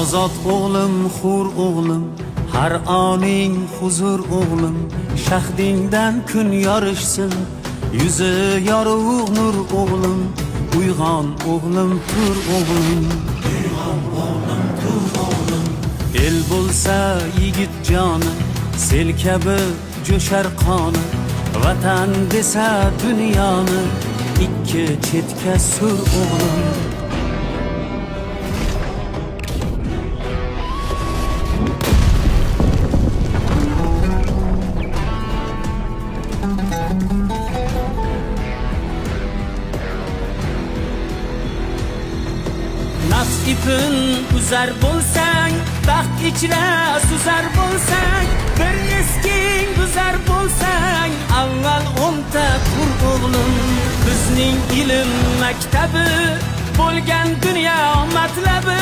ozod o'g'lim, hur o'g'lim, har oning huzur o'g'lim, shahdingdan kun yorishsin, yuzi yorug' nur o'g'lim, uyg'on o'g'lim, tur o'g'lim. El bo'lsa yigit joni, sel kabi jo'shar qoni, vatan desa dunyoni ikki chetga sur o'g'lim. Nafs ipin uzar bo'lsang, baxt ichra suzar bo'lsang, bir esking buzar bo'lsang, avval o'nta qur o'g'lim. Bizning ilm maktabi bo'lgan dunyo matlabi,